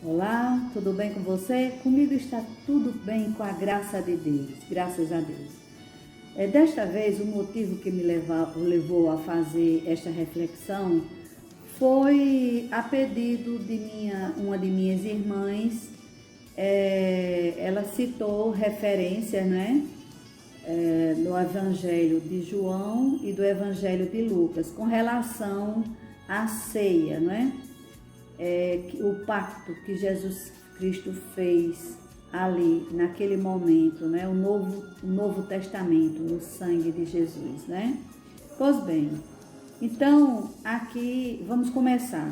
Olá, tudo bem com você? Comigo está tudo bem com a graça de Deus, graças a Deus. Desta vez, o motivo que me levou a fazer esta reflexão foi a pedido de uma de minhas irmãs. Ela citou referências, no Evangelho de João e do Evangelho de Lucas, com relação à ceia, o pacto que Jesus Cristo fez ali, naquele momento, o Novo Testamento, no sangue de Jesus, Pois bem, então aqui vamos começar,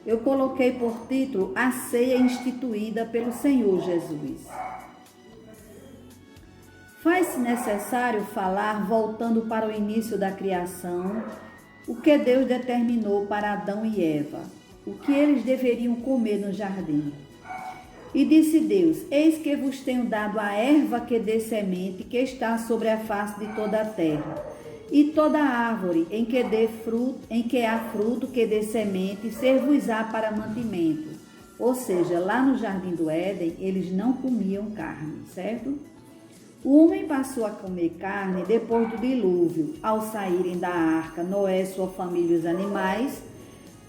Eu coloquei por título a ceia instituída pelo Senhor Jesus. Faz-se necessário falar, voltando para o início da criação, o que Deus determinou para Adão e Eva, o que eles deveriam comer no jardim. E disse Deus: eis que vos tenho dado a erva que dê semente, que está sobre a face de toda a terra, e toda árvore em que há fruto que dê semente, ser-vos-á para mantimento. Ou seja, lá no jardim do Éden, eles não comiam carne, certo? O homem passou a comer carne depois do dilúvio, ao saírem da arca, Noé, sua família e os animais.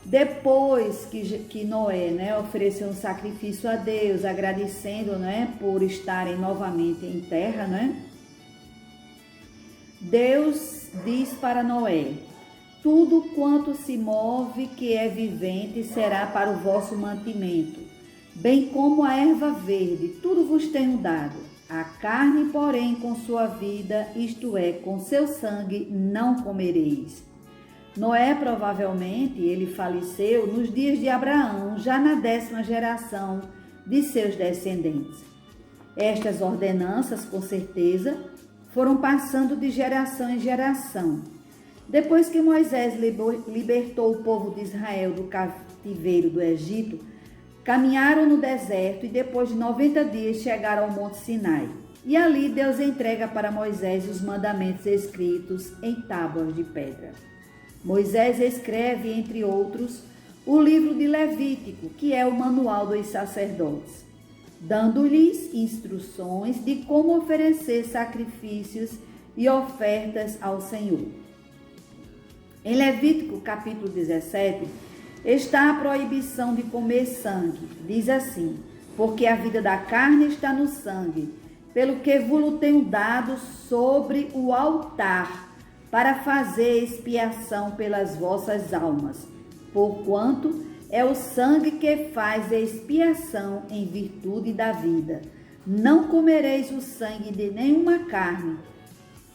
Depois que Noé ofereceu um sacrifício a Deus, agradecendo por estarem novamente em terra, Deus diz para Noé: tudo quanto se move que é vivente será para o vosso mantimento, bem como a erva verde, tudo vos tenho dado. A carne, porém, com sua vida, isto é, com seu sangue, não comereis. Noé, provavelmente, ele faleceu nos dias de Abraão, já na 10ª geração de seus descendentes. Estas ordenanças, com certeza, foram passando de geração em geração. Depois que Moisés libertou o povo de Israel do cativeiro do Egito, caminharam no deserto e depois de 90 dias chegaram ao Monte Sinai. E ali Deus entrega para Moisés os mandamentos escritos em tábuas de pedra. Moisés escreve, entre outros, o livro de Levítico, que é o manual dos sacerdotes, dando-lhes instruções de como oferecer sacrifícios e ofertas ao Senhor. Em Levítico, capítulo 17, está a proibição de comer sangue. Diz assim: porque a vida da carne está no sangue, pelo que vos tenho dado sobre o altar, para fazer expiação pelas vossas almas, porquanto é o sangue que faz expiação em virtude da vida. Não comereis o sangue de nenhuma carne,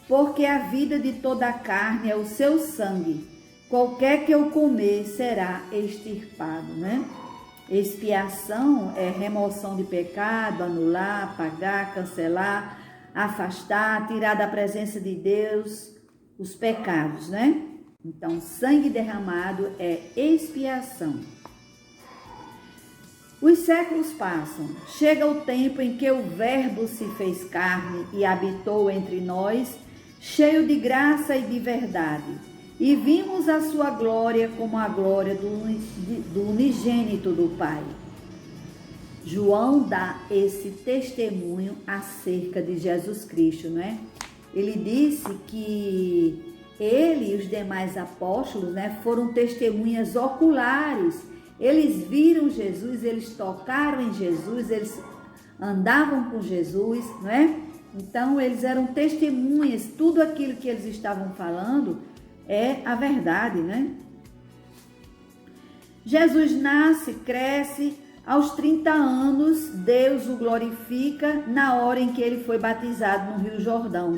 porque a vida de toda a carne é o seu sangue. Qualquer que eu comer será extirpado, Expiação é remoção de pecado, anular, apagar, cancelar, afastar, tirar da presença de Deus os pecados, Então, sangue derramado é expiação. Os séculos passam, chega o tempo em que o Verbo se fez carne e habitou entre nós, cheio de graça e de verdade, e vimos a sua glória como a glória do unigênito do Pai. João dá esse testemunho acerca de Jesus Cristo, Ele disse que ele e os demais apóstolos, foram testemunhas oculares. Eles viram Jesus, eles tocaram em Jesus, eles andavam com Jesus, Então, eles eram testemunhas. Tudo aquilo que eles estavam falando é a verdade, Jesus nasce, cresce. Aos 30 anos, Deus o glorifica na hora em que ele foi batizado no Rio Jordão,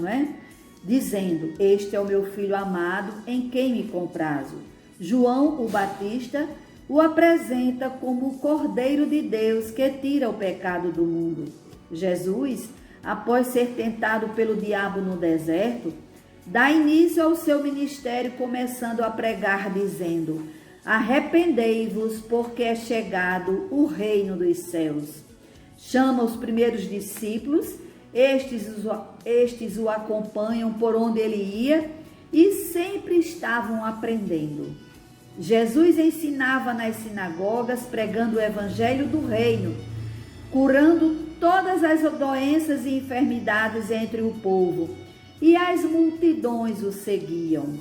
Dizendo: este é o meu filho amado, em quem me comprazo. João, o Batista, o apresenta como o Cordeiro de Deus que tira o pecado do mundo. Jesus, após ser tentado pelo diabo no deserto, dá início ao seu ministério, começando a pregar, dizendo: arrependei-vos, porque é chegado o reino dos céus. Chama os primeiros discípulos, estes o acompanham por onde ele ia e sempre estavam aprendendo. Jesus ensinava nas sinagogas, pregando o evangelho do reino, curando todas as doenças e enfermidades entre o povo, e as multidões o seguiam.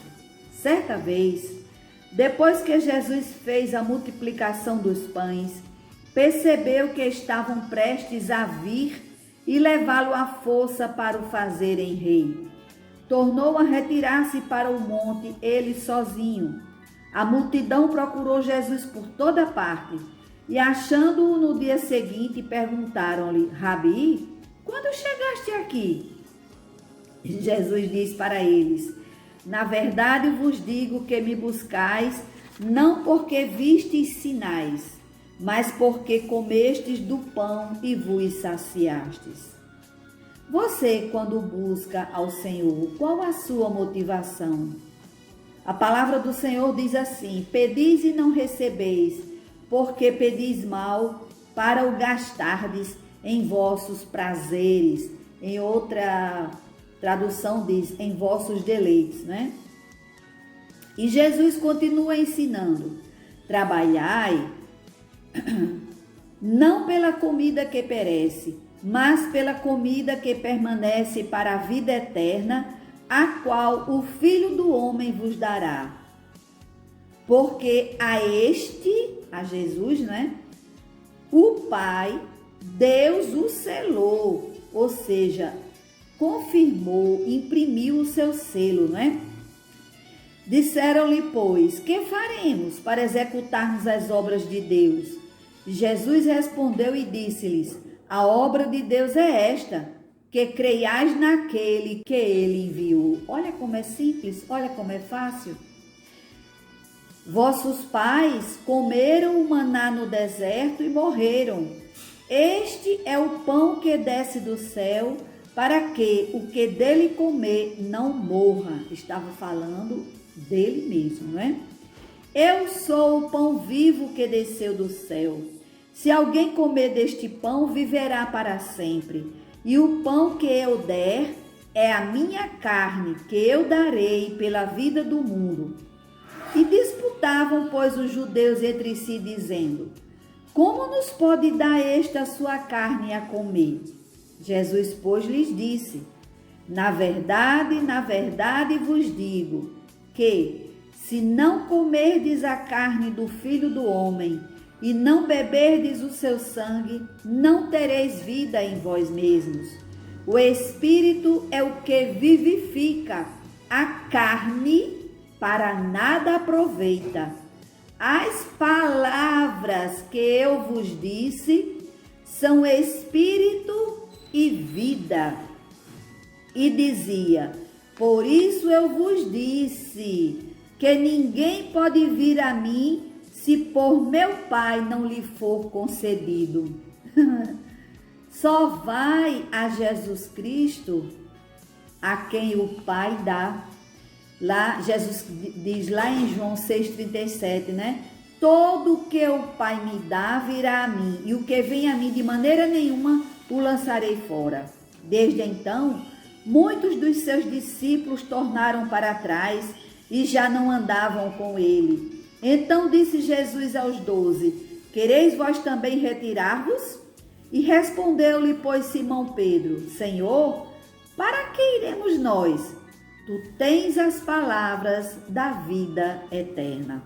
Certa vez, depois que Jesus fez a multiplicação dos pães, percebeu que estavam prestes a vir e levá-lo à força para o fazerem rei. Tornou a retirar-se para o monte, ele sozinho. A multidão procurou Jesus por toda parte e, achando-o no dia seguinte, perguntaram-lhe: Rabi, quando chegaste aqui? Jesus disse para eles: na verdade vos digo que me buscais, não porque vistes sinais, mas porque comestes do pão e vos saciastes. Você, quando busca ao Senhor, qual a sua motivação? A palavra do Senhor diz assim: pedis e não recebeis, porque pedis mal, para o gastardes em vossos prazeres. Em outra tradução diz, em vossos deleites, né? E Jesus continua ensinando: trabalhai, não pela comida que perece, mas pela comida que permanece para a vida eterna, a qual o Filho do Homem vos dará. Porque a Jesus, né? O Pai, Deus o selou, ou seja, confirmou, imprimiu o seu selo, né? Disseram-lhe, pois, que faremos para executarmos as obras de Deus? Jesus respondeu e disse-lhes: a obra de Deus é esta, que creiais naquele que ele enviou. Olha como é simples, olha como é fácil. Vossos pais comeram o maná no deserto e morreram. Este é o pão que desce do céu, para que o que dele comer não morra. Estava falando dele mesmo, não é? Eu sou o pão vivo que desceu do céu. Se alguém comer deste pão, viverá para sempre. E o pão que eu der é a minha carne, que eu darei pela vida do mundo. E disputavam, pois, os judeus entre si, dizendo: como nos pode dar esta sua carne a comer? Jesus, pois, lhes disse: na verdade vos digo, que, se não comerdes a carne do Filho do Homem, e não beberdes o seu sangue, não tereis vida em vós mesmos. O Espírito é o que vivifica, a carne para nada aproveita. As palavras que eu vos disse são Espírito e vida. E dizia: por isso eu vos disse, que ninguém pode vir a mim, se por meu Pai não lhe for concedido. Só vai a Jesus Cristo a quem o Pai dá. Lá, Jesus diz lá em João 6,37, né? Todo o que o Pai me dá virá a mim, e o que vem a mim de maneira nenhuma o lançarei fora. Desde então, muitos dos seus discípulos tornaram para trás e já não andavam com ele. Então disse Jesus aos 12: quereis vós também retirar-vos? E respondeu-lhe, pois, Simão Pedro: Senhor, para que iremos nós? Tu tens as palavras da vida eterna.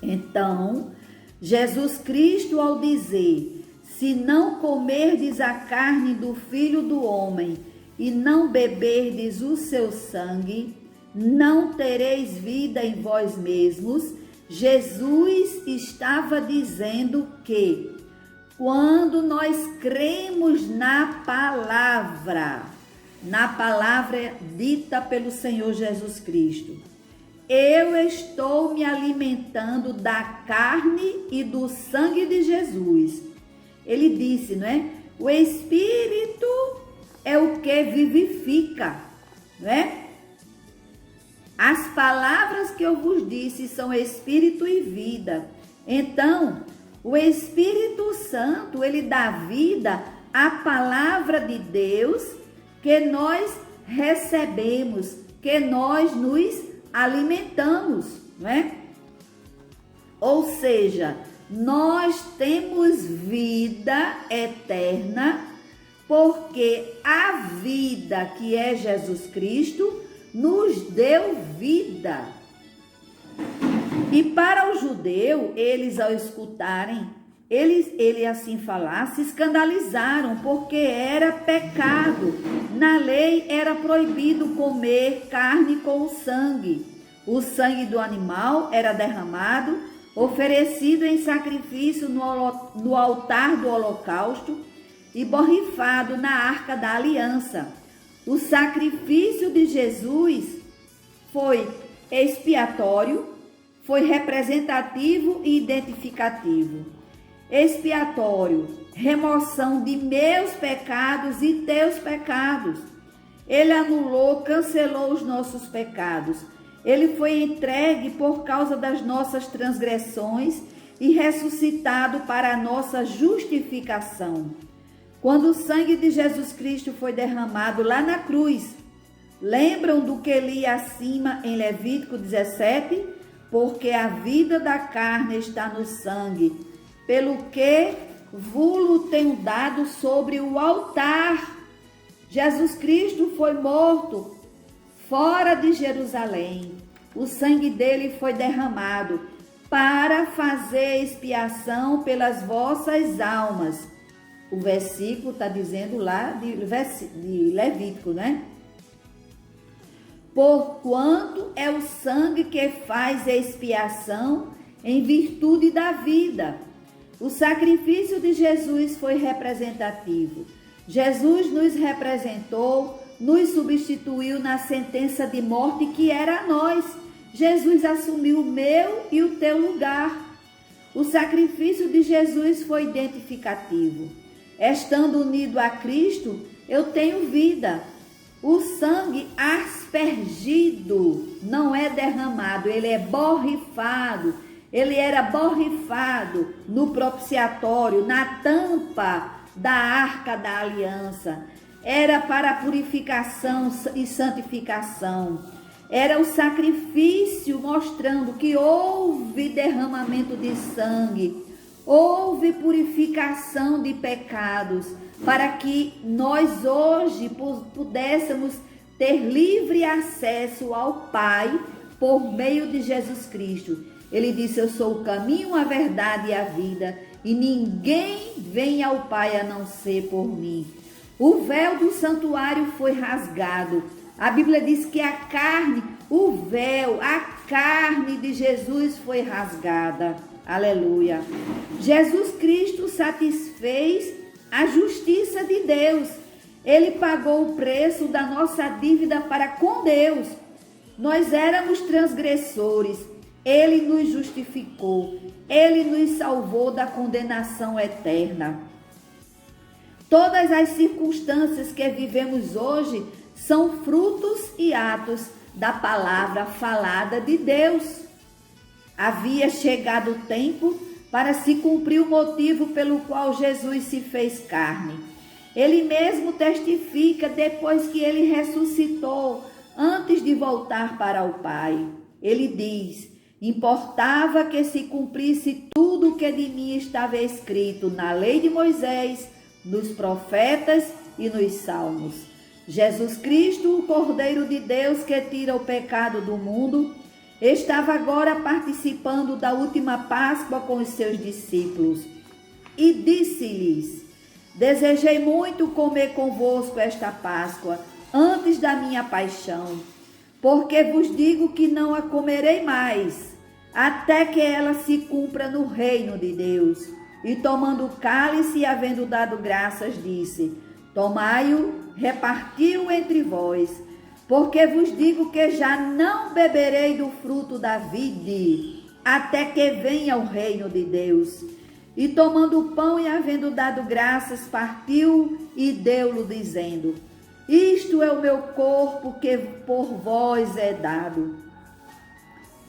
Então, Jesus Cristo, ao dizer: se não comerdes a carne do Filho do Homem e não beberdes o seu sangue, não tereis vida em vós mesmos, Jesus estava dizendo que, quando nós cremos na palavra dita pelo Senhor Jesus Cristo, eu estou me alimentando da carne e do sangue de Jesus. Ele disse, não é? O Espírito é o que vivifica, não é? As palavras que eu vos disse são Espírito e vida. Então, o Espírito Santo, ele dá vida à palavra de Deus que nós recebemos, que nós nos alimentamos, não é? Ou seja, nós temos vida eterna porque a vida que é Jesus Cristo nos deu vida. E para o judeu, eles ao escutarem ele assim falar, se escandalizaram, porque era pecado. Na lei era proibido comer carne com o sangue. O sangue do animal era derramado, oferecido em sacrifício no altar do holocausto e borrifado na arca da aliança. O sacrifício de Jesus foi expiatório, foi representativo e identificativo. Expiatório, remoção de meus pecados e teus pecados. Ele anulou, cancelou os nossos pecados. Ele foi entregue por causa das nossas transgressões e ressuscitado para a nossa justificação. Quando o sangue de Jesus Cristo foi derramado lá na cruz, lembram do que li acima em Levítico 17? Porque a vida da carne está no sangue, pelo que vos tenho dado sobre o altar. Jesus Cristo foi morto fora de Jerusalém. O sangue dele foi derramado para fazer expiação pelas vossas almas. O versículo está dizendo lá de Levítico, né? Porquanto é o sangue que faz expiação em virtude da vida. O sacrifício de Jesus foi representativo. Jesus nos representou, nos substituiu na sentença de morte que era a nós. Jesus assumiu o meu e o teu lugar. O sacrifício de Jesus foi identificativo. Estando unido a Cristo, eu tenho vida. O sangue aspergido não é derramado, ele é borrifado. Ele era borrifado no propiciatório, na tampa da arca da aliança. Era para purificação e santificação. Era o sacrifício mostrando que houve derramamento de sangue, houve purificação de pecados, para que nós hoje pudéssemos ter livre acesso ao Pai por meio de Jesus Cristo. Ele disse: eu sou o caminho, a verdade e a vida, e ninguém vem ao Pai a não ser por mim. O véu do santuário foi rasgado. A Bíblia diz que a carne de Jesus foi rasgada. Aleluia. Jesus Cristo satisfez a justiça de Deus. Ele pagou o preço da nossa dívida para com Deus. Nós éramos transgressores. Ele nos justificou. Ele nos salvou da condenação eterna. Todas as circunstâncias que vivemos hoje são frutos e atos da palavra falada de Deus. Havia chegado o tempo para se cumprir o motivo pelo qual Jesus se fez carne. Ele mesmo testifica depois que ele ressuscitou, antes de voltar para o Pai. Ele diz: importava que se cumprisse tudo o que de mim estava escrito na lei de Moisés, nos profetas e nos salmos. Jesus Cristo, o Cordeiro de Deus que tira o pecado do mundo, estava agora participando da última Páscoa com os seus discípulos. E disse-lhes: desejei muito comer convosco esta Páscoa, antes da minha paixão, porque vos digo que não a comerei mais, até que ela se cumpra no reino de Deus. E tomando o cálice e havendo dado graças, disse: tomai-o, reparti-o entre vós, porque vos digo que já não beberei do fruto da vide, até que venha o reino de Deus. E tomando o pão e havendo dado graças, partiu e deu-lo, dizendo: isto é o meu corpo que por vós é dado.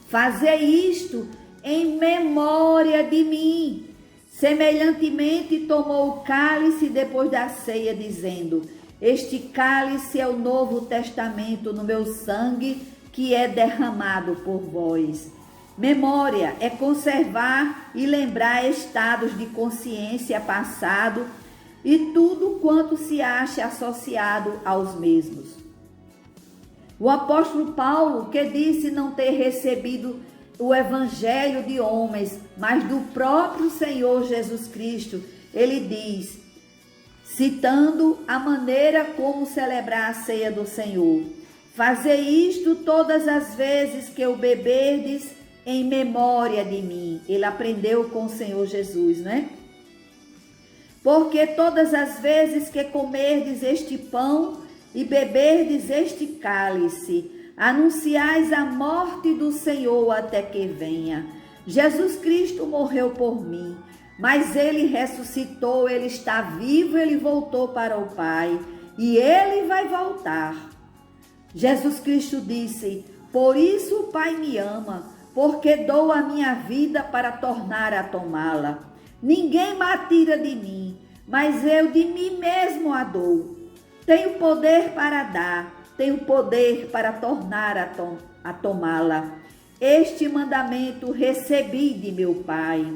Fazei isto em memória de mim. Semelhantemente tomou o cálice depois da ceia, dizendo: este cálice é o novo testamento no meu sangue, que é derramado por vós. Memória é conservar e lembrar estados de consciência passado e tudo quanto se acha associado aos mesmos. O apóstolo Paulo, que disse não ter recebido o evangelho de homens, mas do próprio Senhor Jesus Cristo, ele diz, citando a maneira como celebrar a ceia do Senhor: fazei isto todas as vezes que o beberdes em memória de mim. Ele aprendeu com o Senhor Jesus, né? Porque todas as vezes que comerdes este pão e beberdes este cálice, anunciais a morte do Senhor até que venha. Jesus Cristo morreu por mim, mas ele ressuscitou, ele está vivo, ele voltou para o Pai e ele vai voltar. Jesus Cristo disse: por isso o Pai me ama, porque dou a minha vida para tornar a tomá-la. Ninguém me tira de mim, mas eu de mim mesmo a dou. Tenho poder para dar, tenho poder para tornar a tomá-la. Este mandamento recebi de meu Pai.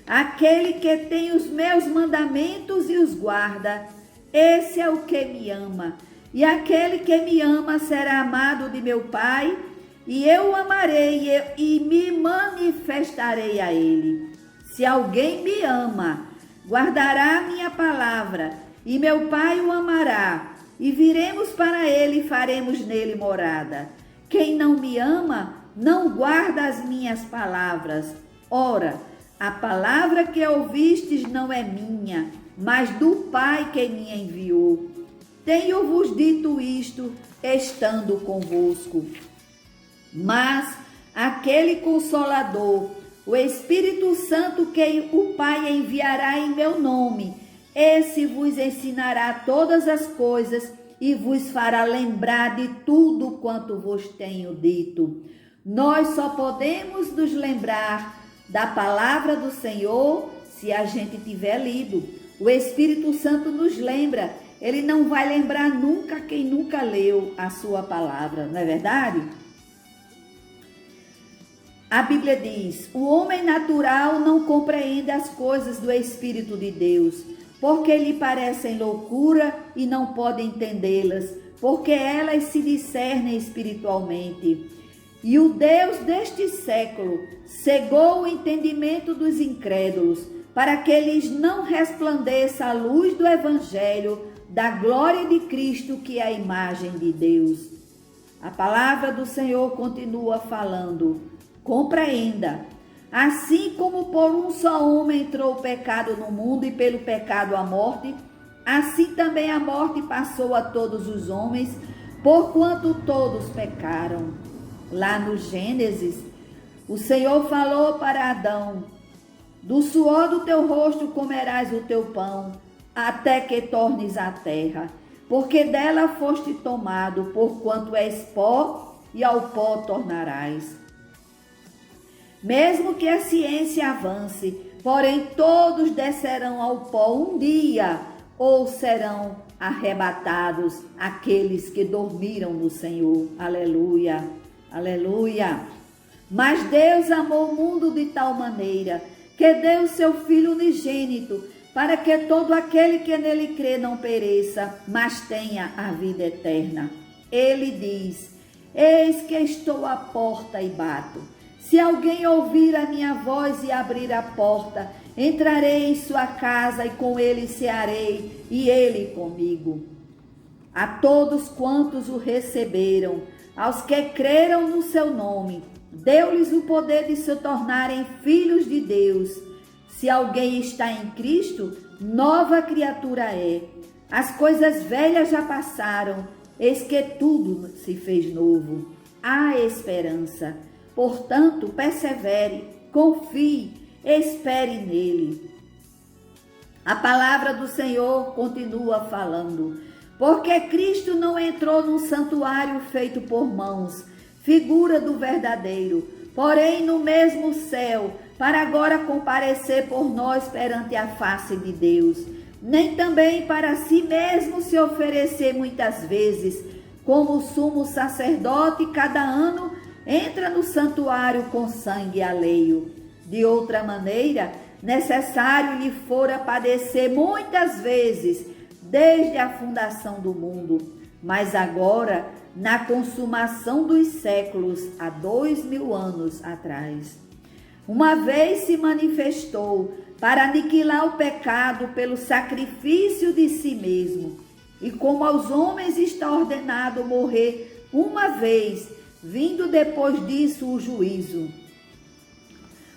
Aquele que tem os meus mandamentos e os guarda, esse é o que me ama. E aquele que me ama será amado de meu Pai, e eu o amarei e me manifestarei a ele. Se alguém me ama, guardará a minha palavra, e meu Pai o amará, e viremos para ele e faremos nele morada. Quem não me ama, não guarda as minhas palavras. Ora, a palavra que ouvistes não é minha, mas do Pai que me enviou. Tenho-vos dito isto, estando convosco. Mas aquele Consolador, o Espírito Santo que o Pai enviará em meu nome, esse vos ensinará todas as coisas e vos fará lembrar de tudo quanto vos tenho dito. Nós só podemos nos lembrar da palavra do Senhor se a gente tiver lido. O Espírito Santo nos lembra. Ele não vai lembrar nunca quem nunca leu a sua palavra, não é verdade? A Bíblia diz: o homem natural não compreende as coisas do Espírito de Deus, porque lhe parecem loucura e não pode entendê-las, porque elas se discernem espiritualmente. E o Deus deste século cegou o entendimento dos incrédulos, para que lhes não resplandeça a luz do Evangelho da glória de Cristo, que é a imagem de Deus. A palavra do Senhor continua falando: compreenda. Assim como por um só homem entrou o pecado no mundo e pelo pecado a morte, assim também a morte passou a todos os homens, porquanto todos pecaram. Lá no Gênesis, o Senhor falou para Adão: do suor do teu rosto comerás o teu pão, até que tornes a terra, porque dela foste tomado, porquanto és pó, e ao pó tornarás. Mesmo que a ciência avance, porém todos descerão ao pó um dia, ou serão arrebatados aqueles que dormiram no Senhor. Aleluia, aleluia. Mas Deus amou o mundo de tal maneira que deu o seu Filho unigênito, para que todo aquele que nele crê não pereça, mas tenha a vida eterna. Ele diz: eis que estou à porta e bato. Se alguém ouvir a minha voz e abrir a porta, entrarei em sua casa e com ele cearei, e ele comigo. A todos quantos o receberam, aos que creram no seu nome, deu-lhes o poder de se tornarem filhos de Deus. Se alguém está em Cristo, nova criatura é. As coisas velhas já passaram, eis que tudo se fez novo. Há esperança. Portanto, persevere, confie, espere nele. A palavra do Senhor continua falando: porque Cristo não entrou num santuário feito por mãos, figura do verdadeiro, porém no mesmo céu, para agora comparecer por nós perante a face de Deus, nem também para si mesmo se oferecer muitas vezes, como sumo sacerdote cada ano, entra no santuário com sangue alheio. De outra maneira, necessário lhe fora padecer muitas vezes, desde a fundação do mundo. Mas agora, na consumação dos séculos, há 2000 anos atrás, uma vez se manifestou para aniquilar o pecado pelo sacrifício de si mesmo. E como aos homens está ordenado morrer uma vez, vindo depois disso o juízo,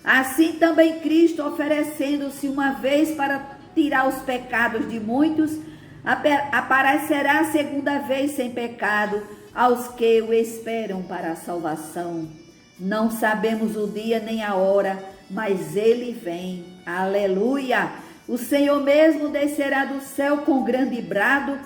assim também Cristo, oferecendo-se uma vez para tirar os pecados de muitos, aparecerá a segunda vez sem pecado aos que o esperam para a salvação. Não sabemos o dia nem a hora, mas ele vem. Aleluia! O Senhor mesmo descerá do céu com grande brado,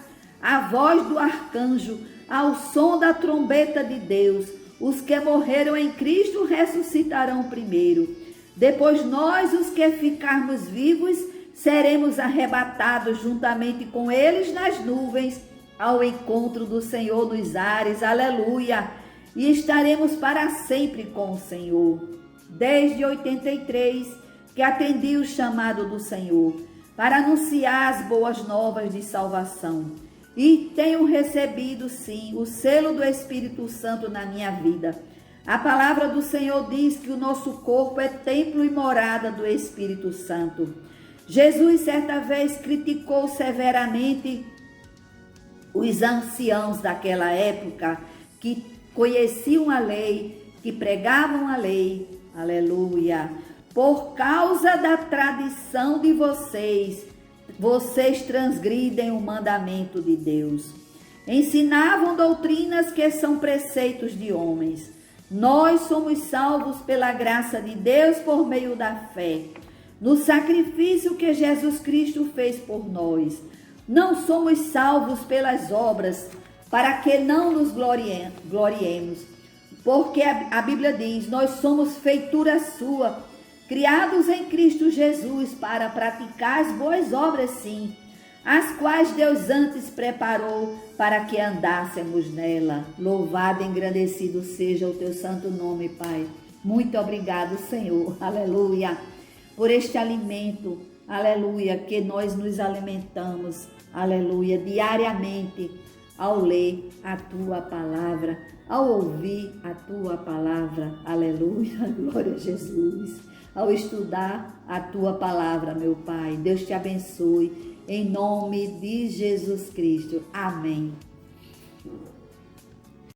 a voz do arcanjo, ao som da trombeta de Deus. Os que morreram em Cristo ressuscitarão primeiro. Depois nós, os que ficarmos vivos, seremos arrebatados juntamente com eles nas nuvens, ao encontro do Senhor nos ares. Aleluia! E estaremos para sempre com o Senhor. Desde 83, que atendi o chamado do Senhor, para anunciar as boas novas de salvação. E tenho recebido, sim, o selo do Espírito Santo na minha vida. A palavra do Senhor diz que o nosso corpo é templo e morada do Espírito Santo. Jesus, certa vez, criticou severamente os anciãos daquela época, que conheciam a lei, que pregavam a lei. Aleluia! Por causa da tradição de vocês transgridem o mandamento de Deus. Ensinavam doutrinas que são preceitos de homens. Nós somos salvos pela graça de Deus por meio da fé, no sacrifício que Jesus Cristo fez por nós. Não somos salvos pelas obras, para que não nos gloriemos, porque a Bíblia diz: nós somos feitura sua, criados em Cristo Jesus para praticar as boas obras, sim, as quais Deus antes preparou para que andássemos nela. Louvado e engrandecido seja o teu santo nome, Pai. Muito obrigado, Senhor, aleluia, por este alimento, aleluia, que nós nos alimentamos, aleluia, diariamente, ao ler a tua palavra, ao ouvir a tua palavra, aleluia, glória a Jesus, ao estudar a tua palavra, meu Pai. Deus te abençoe, em nome de Jesus Cristo. Amém.